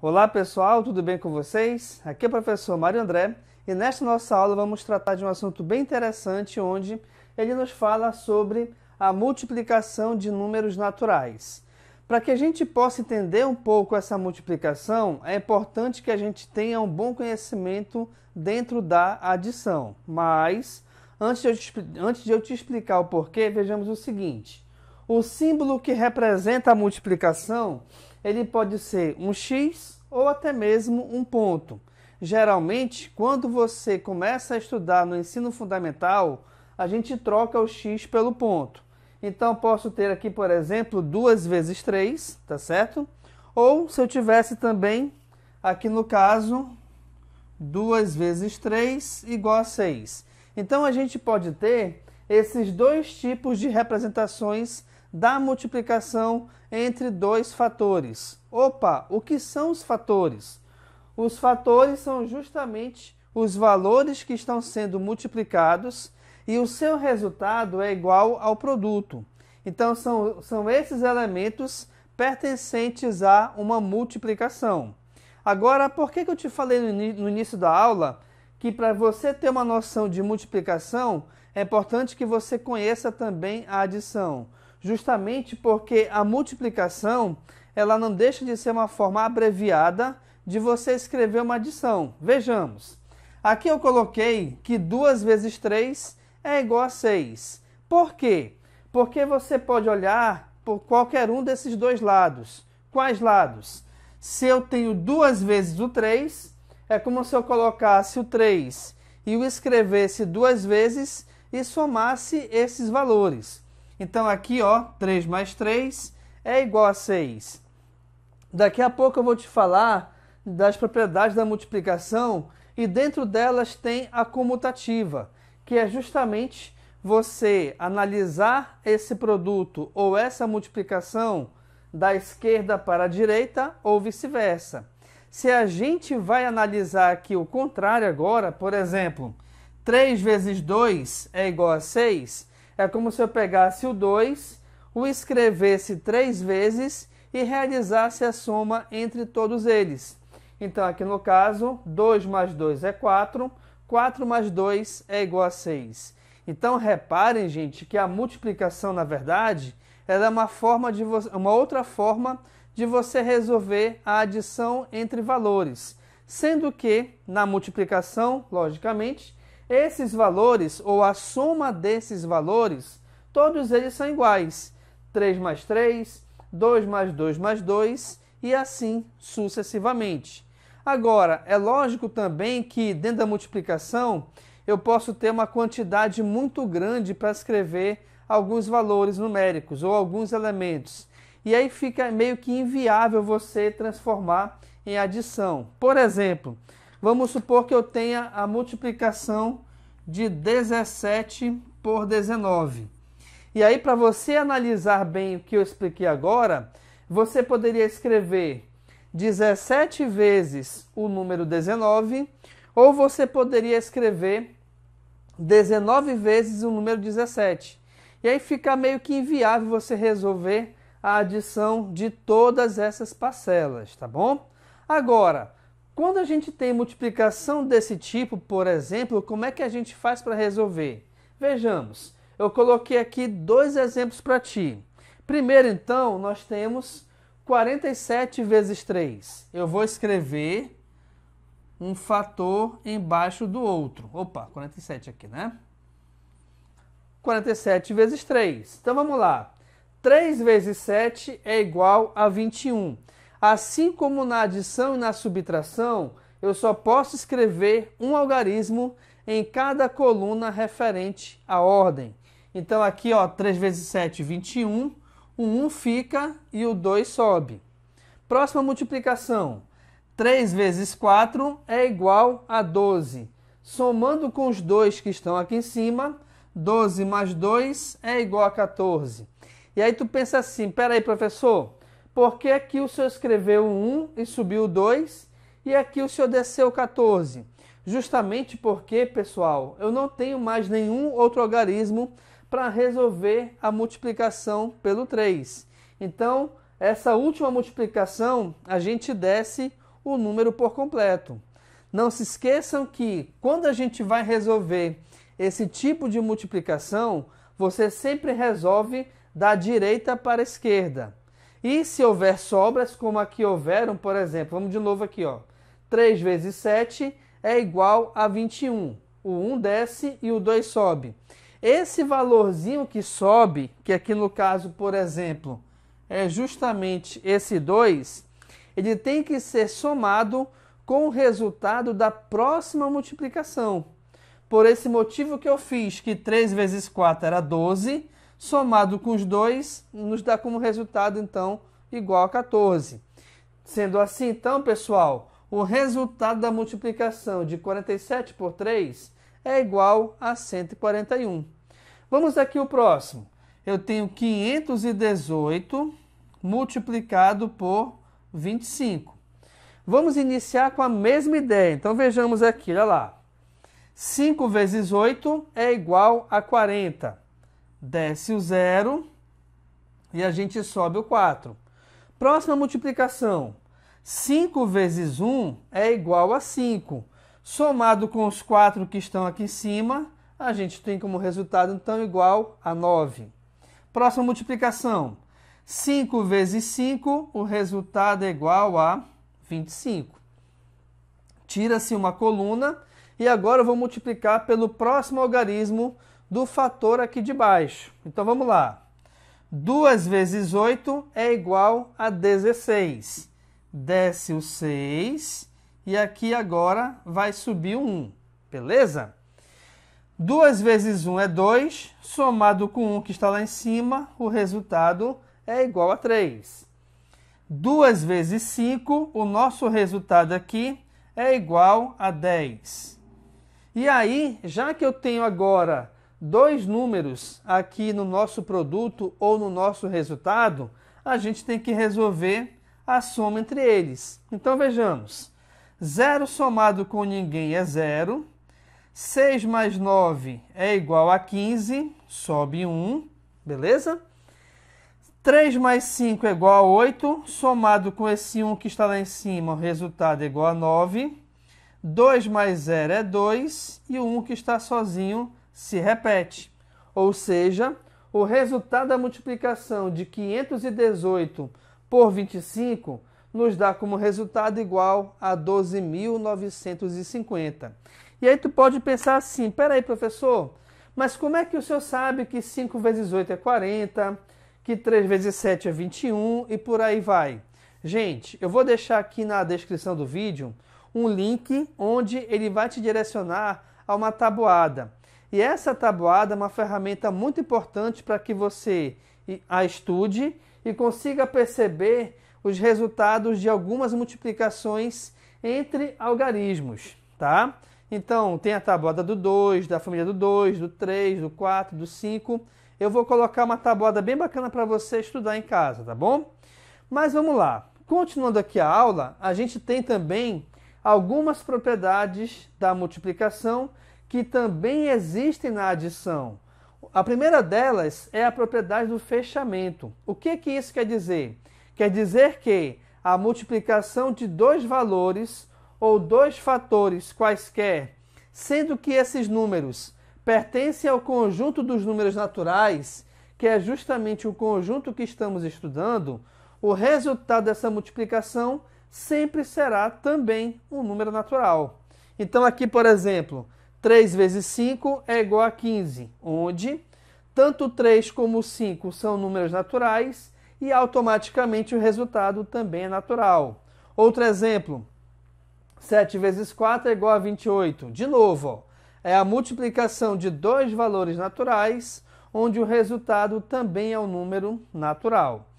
Olá pessoal, tudo bem com vocês? Aqui é o professor Mário André e nesta nossa aula vamos tratar de um assunto bem interessante onde ele nos fala sobre a multiplicação de números naturais. Para que a gente possa entender um pouco essa multiplicação, é importante que a gente tenha um bom conhecimento dentro da adição. Mas, antes de eu te explicar o porquê, vejamos o seguinte. O símbolo que representa a multiplicação, ele pode ser um X ou até mesmo um ponto. Geralmente, quando você começa a estudar no ensino fundamental, a gente troca o X pelo ponto. Então, posso ter aqui, por exemplo, 2 vezes 3, tá certo? Ou, se eu tivesse também, aqui no caso, 2 vezes 3 igual a 6. Então, a gente pode ter esses dois tipos de representações da multiplicação entre dois fatores. Opa, o que são os fatores? Os fatores são justamente os valores que estão sendo multiplicados e o seu resultado é igual ao produto. Então, são esses elementos pertencentes a uma multiplicação. Agora, por que eu te falei no início da aula que para você ter uma noção de multiplicação, é importante que você conheça também a adição? Justamente porque a multiplicação, ela não deixa de ser uma forma abreviada de você escrever uma adição. Vejamos. Aqui eu coloquei que 2 vezes 3 é igual a 6. Por quê? Porque você pode olhar por qualquer um desses dois lados. Quais lados? Se eu tenho 2 vezes o 3, é como se eu colocasse o 3 e o escrevesse 2 vezes e somasse esses valores. Então aqui, ó, 3 mais 3 é igual a 6. Daqui a pouco eu vou te falar das propriedades da multiplicação e dentro delas tem a comutativa, que é justamente você analisar esse produto ou essa multiplicação da esquerda para a direita ou vice-versa. Se a gente vai analisar aqui o contrário agora, por exemplo, 3 vezes 2 é igual a 6, é como se eu pegasse o 2, o escrevesse 3 vezes e realizasse a soma entre todos eles. Então, aqui no caso, 2 mais 2 é 4, 4 mais 2 é igual a 6. Então, reparem, gente, que a multiplicação, na verdade, ela é uma outra forma de você resolver a adição entre valores. Sendo que, na multiplicação, logicamente, esses valores, ou a soma desses valores, todos eles são iguais. 3 mais 3, 2 mais 2 mais 2 e assim sucessivamente. Agora, é lógico também que dentro da multiplicação eu posso ter uma quantidade muito grande para escrever alguns valores numéricos ou alguns elementos. E aí fica meio que inviável você transformar em adição. Por exemplo, vamos supor que eu tenha a multiplicação de 17 por 19. E aí, para você analisar bem o que eu expliquei agora, você poderia escrever 17 vezes o número 19, ou você poderia escrever 19 vezes o número 17. E aí fica meio que inviável você resolver a adição de todas essas parcelas, tá bom? Agora, quando a gente tem multiplicação desse tipo, por exemplo, como é que a gente faz para resolver? Vejamos, eu coloquei aqui 2 exemplos para ti. Primeiro, então, nós temos 47 vezes 3. Eu vou escrever um fator embaixo do outro. Opa, 47 aqui, né? 47 vezes 3. Então, vamos lá. 3 vezes 7 é igual a 21. Assim como na adição e na subtração, eu só posso escrever um algarismo em cada coluna referente à ordem. Então aqui, ó, 3 vezes 7, 21, o 1 fica e o 2 sobe. Próxima multiplicação, 3 vezes 4 é igual a 12. Somando com os 2 que estão aqui em cima, 12 mais 2 é igual a 14. E aí tu pensa assim, peraí, professor, por que aqui o senhor escreveu o 1 e subiu o 2 e aqui o senhor desceu o 14? Justamente porque, pessoal, eu não tenho mais nenhum outro algarismo para resolver a multiplicação pelo 3. Então, essa última multiplicação, a gente desce o número por completo. Não se esqueçam que quando a gente vai resolver esse tipo de multiplicação, você sempre resolve da direita para a esquerda. E se houver sobras, como aqui houveram, por exemplo, vamos de novo aqui, ó. 3 vezes 7 é igual a 21. O 1 desce e o 2 sobe. Esse valorzinho que sobe, que aqui no caso, por exemplo, é justamente esse 2, ele tem que ser somado com o resultado da próxima multiplicação. Por esse motivo que eu fiz, que 3 vezes 4 era 12, somado com os 2, nos dá como resultado, então, igual a 14. Sendo assim, então, pessoal, o resultado da multiplicação de 47 por 3 é igual a 141. Vamos aqui o próximo. Eu tenho 518 multiplicado por 25. Vamos iniciar com a mesma ideia. Então, vejamos aqui, olha lá. 5 vezes 8 é igual a 40. Desce o 0 e a gente sobe o 4. Próxima multiplicação. 5 vezes 1 é igual a 5. Somado com os 4 que estão aqui em cima, a gente tem como resultado, então, igual a 9. Próxima multiplicação. 5 vezes 5, o resultado é igual a 25. Tira-se uma coluna e agora eu vou multiplicar pelo próximo algarismo do fator aqui de baixo. Então, vamos lá. 2 vezes 8 é igual a 16. Desce o 6 e aqui agora vai subir o 1. Beleza? 2 vezes 1 é 2, somado com 1 que está lá em cima, o resultado é igual a 3. 2 vezes 5, o nosso resultado aqui é igual a 10. E aí, já que eu tenho agora dois números aqui no nosso produto ou no nosso resultado, a gente tem que resolver a soma entre eles. Então, vejamos. 0 somado com ninguém é 0. 6 mais 9 é igual a 15, sobe 1, beleza? 3 mais 5 é igual a 8, somado com esse 1 que está lá em cima, o resultado é igual a 9. 2 mais 0 é 2 e o 1 que está sozinho se repete. Ou seja, o resultado da multiplicação de 518 por 25 nos dá como resultado igual a 12.950. E aí tu pode pensar assim, peraí, professor, mas como é que o senhor sabe que 5 vezes 8 é 40, que 3 vezes 7 é 21 e por aí vai? Gente, eu vou deixar aqui na descrição do vídeo um link onde ele vai te direcionar a uma tabuada. E essa tabuada é uma ferramenta muito importante para que você a estude e consiga perceber os resultados de algumas multiplicações entre algarismos, tá? Então, tem a tabuada do 2, da família do 2, do 3, do 4, do 5. Eu vou colocar uma tabuada bem bacana para você estudar em casa, tá bom? Mas vamos lá. Continuando aqui a aula, a gente tem também algumas propriedades da multiplicação que também existem na adição. A primeira delas é a propriedade do fechamento. O que isso quer dizer? Quer dizer que a multiplicação de dois valores ou dois fatores quaisquer, sendo que esses números pertencem ao conjunto dos números naturais, que é justamente o conjunto que estamos estudando, o resultado dessa multiplicação sempre será também um número natural. Então aqui, por exemplo, 3 vezes 5 é igual a 15, onde tanto 3 como 5 são números naturais e automaticamente o resultado também é natural. Outro exemplo, 7 vezes 4 é igual a 28. De novo, ó, é a multiplicação de dois valores naturais, onde o resultado também é um número natural.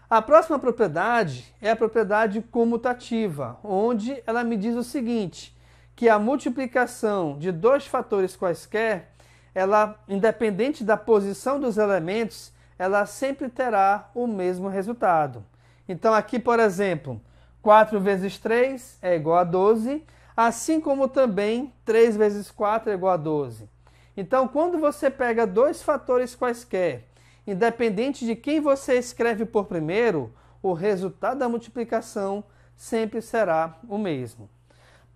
A próxima propriedade é a propriedade comutativa, onde ela me diz o seguinte, que a multiplicação de dois fatores quaisquer, ela, independente da posição dos elementos, ela sempre terá o mesmo resultado. Então aqui, por exemplo, 4 vezes 3 é igual a 12, assim como também 3 vezes 4 é igual a 12. Então, quando você pega dois fatores quaisquer, independente de quem você escreve por primeiro, o resultado da multiplicação sempre será o mesmo.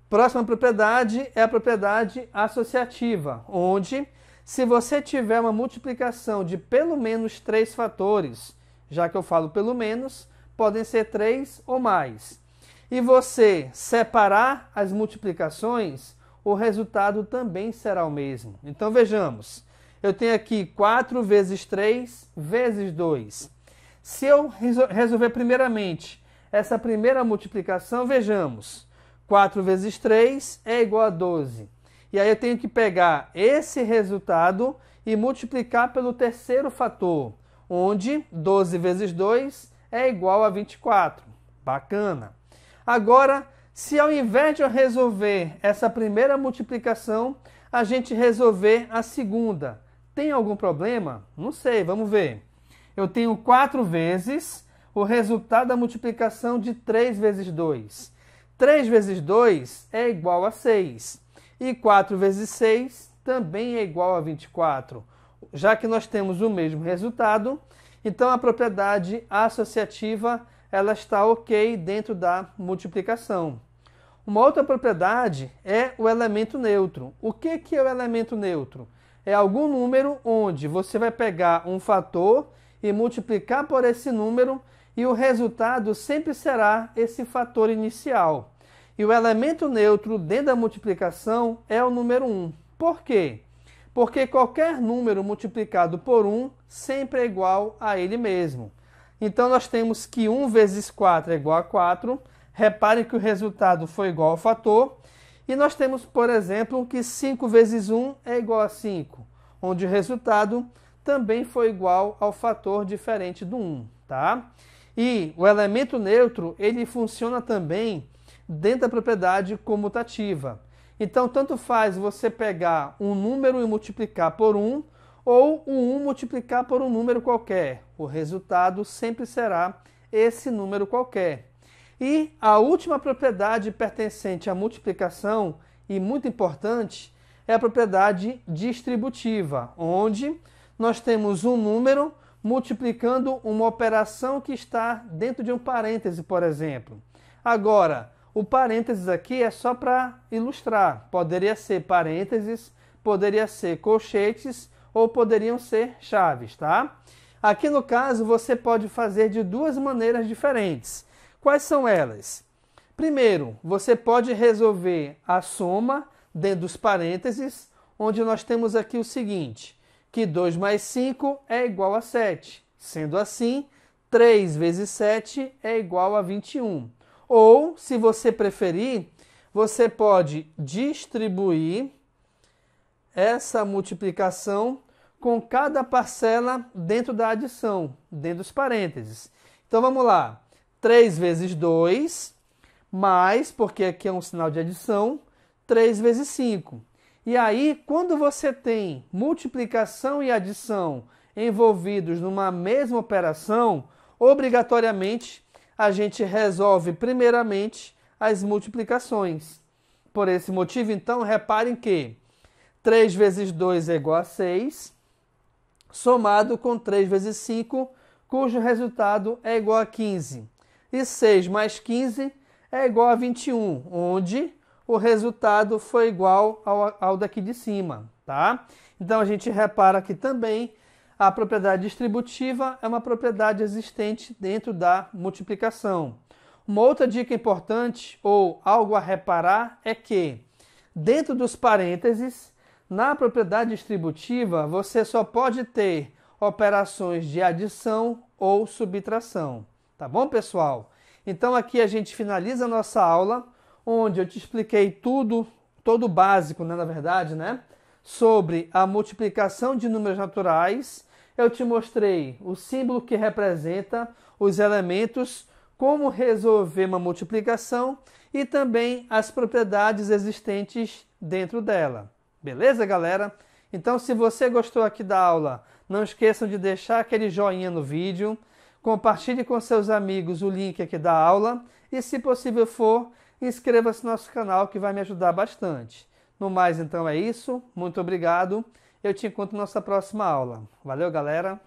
Próxima propriedade é a propriedade associativa, onde, se você tiver uma multiplicação de pelo menos 3 fatores, já que eu falo pelo menos, podem ser 3 ou mais, e você separar as multiplicações, o resultado também será o mesmo. Então vejamos, eu tenho aqui 4 vezes 3 vezes 2. Se eu resolver primeiramente essa primeira multiplicação, vejamos, 4 vezes 3 é igual a 12. E aí eu tenho que pegar esse resultado e multiplicar pelo terceiro fator, onde 12 vezes 2 é igual a 24. Bacana! Agora, se ao invés de eu resolver essa primeira multiplicação, a gente resolver a segunda, tem algum problema? Não sei, vamos ver. Eu tenho 4 vezes o resultado da multiplicação de 3 vezes 2. 3 vezes 2 é igual a 6. E 4 vezes 6 também é igual a 24. Já que nós temos o mesmo resultado, então a propriedade associativa ela está ok dentro da multiplicação. Uma outra propriedade é o elemento neutro. O que é o elemento neutro? É algum número onde você vai pegar um fator e multiplicar por esse número e o resultado sempre será esse fator inicial. E o elemento neutro dentro da multiplicação é o número 1. Por quê? Porque qualquer número multiplicado por 1 sempre é igual a ele mesmo. Então nós temos que 1 vezes 4 é igual a 4. Reparem que o resultado foi igual ao fator. E nós temos, por exemplo, que 5 vezes 1 é igual a 5, onde o resultado também foi igual ao fator diferente do 1, tá? E o elemento neutro, ele funciona também dentro da propriedade comutativa. Então, tanto faz você pegar um número e multiplicar por 1, ou o 1 multiplicar por um número qualquer. O resultado sempre será esse número qualquer. E a última propriedade pertencente à multiplicação, e muito importante, é a propriedade distributiva, onde nós temos um número multiplicando uma operação que está dentro de um parêntese, por exemplo. Agora, o parênteses aqui é só para ilustrar. Poderia ser parênteses, poderia ser colchetes ou poderiam ser chaves, tá? Aqui no caso, você pode fazer de duas maneiras diferentes. Quais são elas? Primeiro, você pode resolver a soma dentro dos parênteses, onde nós temos aqui o seguinte, que 2 mais 5 é igual a 7. Sendo assim, 3 vezes 7 é igual a 21. Ou, se você preferir, você pode distribuir essa multiplicação com cada parcela dentro da adição, dentro dos parênteses. Então, vamos lá. 3 vezes 2, mais, porque aqui é um sinal de adição, 3 vezes 5. E aí, quando você tem multiplicação e adição envolvidos numa mesma operação, obrigatoriamente a gente resolve primeiramente as multiplicações. Por esse motivo, então, reparem que 3 vezes 2 é igual a 6, somado com 3 vezes 5, cujo resultado é igual a 15. E 6 mais 15 é igual a 21, onde o resultado foi igual ao daqui de cima, tá? Então, a gente repara que também a propriedade distributiva é uma propriedade existente dentro da multiplicação. Uma outra dica importante, ou algo a reparar, é que dentro dos parênteses, na propriedade distributiva, você só pode ter operações de adição ou subtração. Tá bom, pessoal? Então aqui a gente finaliza a nossa aula, onde eu te expliquei todo o básico, né, na verdade, né, sobre a multiplicação de números naturais. Eu te mostrei o símbolo que representa os elementos, como resolver uma multiplicação e também as propriedades existentes dentro dela. Beleza, galera? Então, se você gostou aqui da aula, não esqueçam de deixar aquele joinha no vídeo, compartilhe com seus amigos o link aqui da aula e, se possível for, inscreva-se no nosso canal que vai me ajudar bastante. No mais, então, é isso. Muito obrigado. Eu te encontro na nossa próxima aula. Valeu, galera!